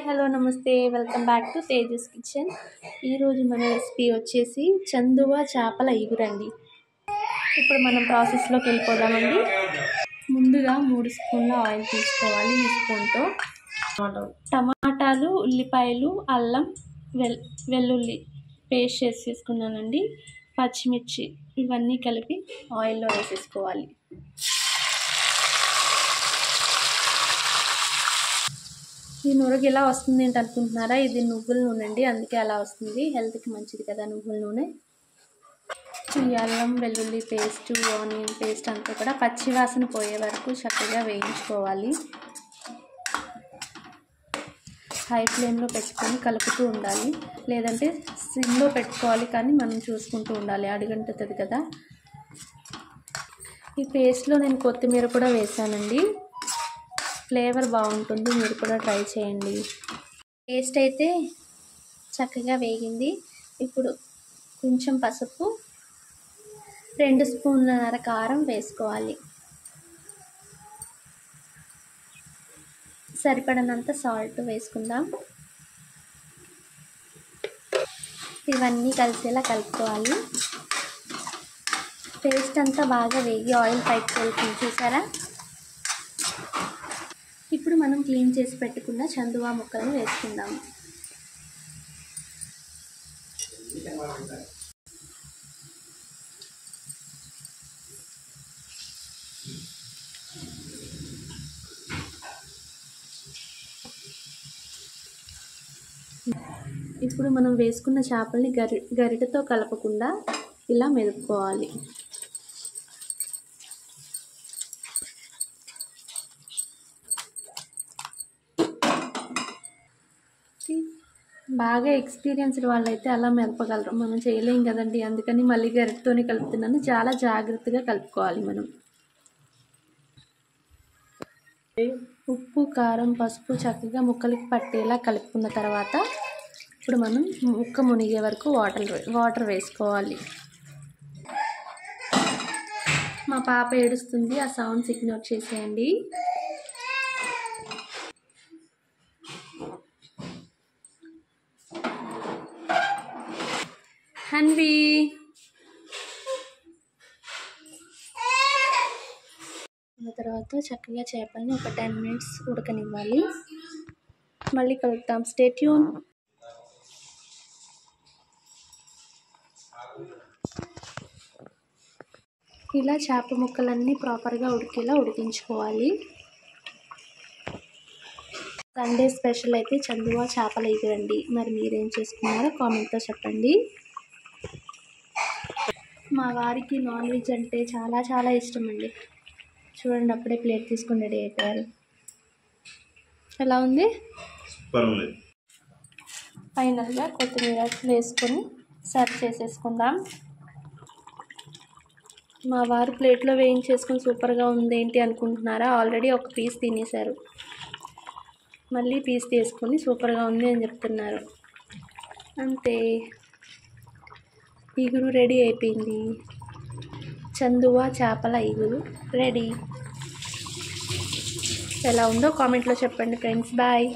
Hello నమస్తే welcome back to Tejas kitchen. ఈరోజు మన రెసిపీ వచ్చేసి చందువ చేపల ఇగురండి. ఇప్పుడు మనం ప్రాసెస్లోకి వెళ్ళిపోదామండి. ముందుగా 3 స్పూన్ల ఆయిల్ తీసుకోవాలి. ఈ స్పూన్తో టమాటాలు, ఉల్లిపాయలు, అల్లం, వెల్లుల్లి పేస్ట్ చేసుకున్నానండి. పచ్చిమిర్చి ఇవన్నీ కలిపి ఆయిల్లో వేసేసుకోవాలి. ఈ నురగ ఎలా వస్తుంది ఏంటి అనుకుంటున్నారా? ఇది నువ్వుల నూనె అండి, అందుకే అలా వస్తుంది. హెల్త్కి మంచిది కదా నువ్వుల నూనె. ఈ అల్లం వెల్లుల్లి పేస్ట్, ఆనియన్ పేస్ట్ అంతా కూడా పచ్చివాసన పోయే వరకు చక్కగా వేయించుకోవాలి. హై ఫ్లేమ్లో పెట్టుకొని కలుపుతూ ఉండాలి, లేదంటే సిమ్లో పెట్టుకోవాలి, కానీ మనం చూసుకుంటూ ఉండాలి, అడుగంటుతుంది కదా. ఈ పేస్ట్లో నేను కొత్తిమీర కూడా వేసానండి, ఫ్లేవర్ బాగుంటుంది, మీరు కూడా ట్రై చేయండి. పేస్ట్ అయితే చక్కగా వేగింది. ఇప్పుడు కొంచెం పసుపు, 2 స్పూన్లన్నర కారం వేసుకోవాలి. సరిపడినంత సాల్ట్ వేసుకుందాం. ఇవన్నీ కలిసేలా కలుపుకోవాలి. పేస్ట్ అంతా బాగా వేగి ఆయిల్ పైకి వెళ్తుంది, చూసారా? ఇప్పుడు మనం క్లీన్ చేసి పెట్టుకున్న చందువా ముక్కలను వేసుకుందాం. ఇప్పుడు మనం వేసుకున్న చేపల్ని గరిటెతో కలపకుండా ఇలా మెదుపుకోవాలి. బాగా ఎక్స్పీరియన్స్డ్ వాళ్ళైతే అలా మెదపగలరు, మనం చేయలేం కదండి. అందుకని మళ్ళీ గరిటెతోనే కలుపుతున్నాను. చాలా జాగ్రత్తగా కలుపుకోవాలి మనం. ఉప్పు, కారం, పసుపు చక్కగా ముక్కలకి పట్టేలా కలుపుకున్న తర్వాత ఇప్పుడు మనం ముక్క మునిగే వరకు వాటర్ వేసుకోవాలి. మా పాప ఏడుస్తుంది, ఆ సౌండ్స్ ఇగ్నోర్ చేసేయండి. హన్వి, ఆ తర్వాత చక్కగా చేపల్ని ఒక 10 మినిట్స్ ఉడకనివ్వాలి. మళ్ళీ కలుపుతాం, స్టే ట్యూన్. ఇలా చేప ముక్కలన్నీ ప్రాపర్గా ఉడికేలా ఉడికించుకోవాలి. సండే స్పెషల్ అయితే చందువా చేపల ఇగురండి. మరి మీరేం చేసుకున్నారో కామెంట్లో చెప్పండి. మా వారికి నాన్ వెజ్ అంటే చాలా చాలా ఇష్టం అండి. చూడండి, అప్పుడే ప్లేట్ తీసుకుని రెడీ అయిపోయారు. ఎలా ఉంది? ఫైనల్గా కొత్తిమీర వేసుకొని సర్వ్ చేసేసుకుందాం. మా వారు ప్లేట్లో వేయించేసుకుని సూపర్గా ఉంది ఏంటి అనుకుంటున్నారా? ఆల్రెడీ ఒక పీస్ తినేశారు, మళ్ళీ పీస్ తీసుకొని సూపర్గా ఉంది అని చెప్తున్నారు. అంతే, ఇగురు రెడీ అయిపోయింది. చందువా చేపల ఇగురు రెడీ. ఎలా ఉందో కామెంట్లో చెప్పండి ఫ్రెండ్స్. బాయ్.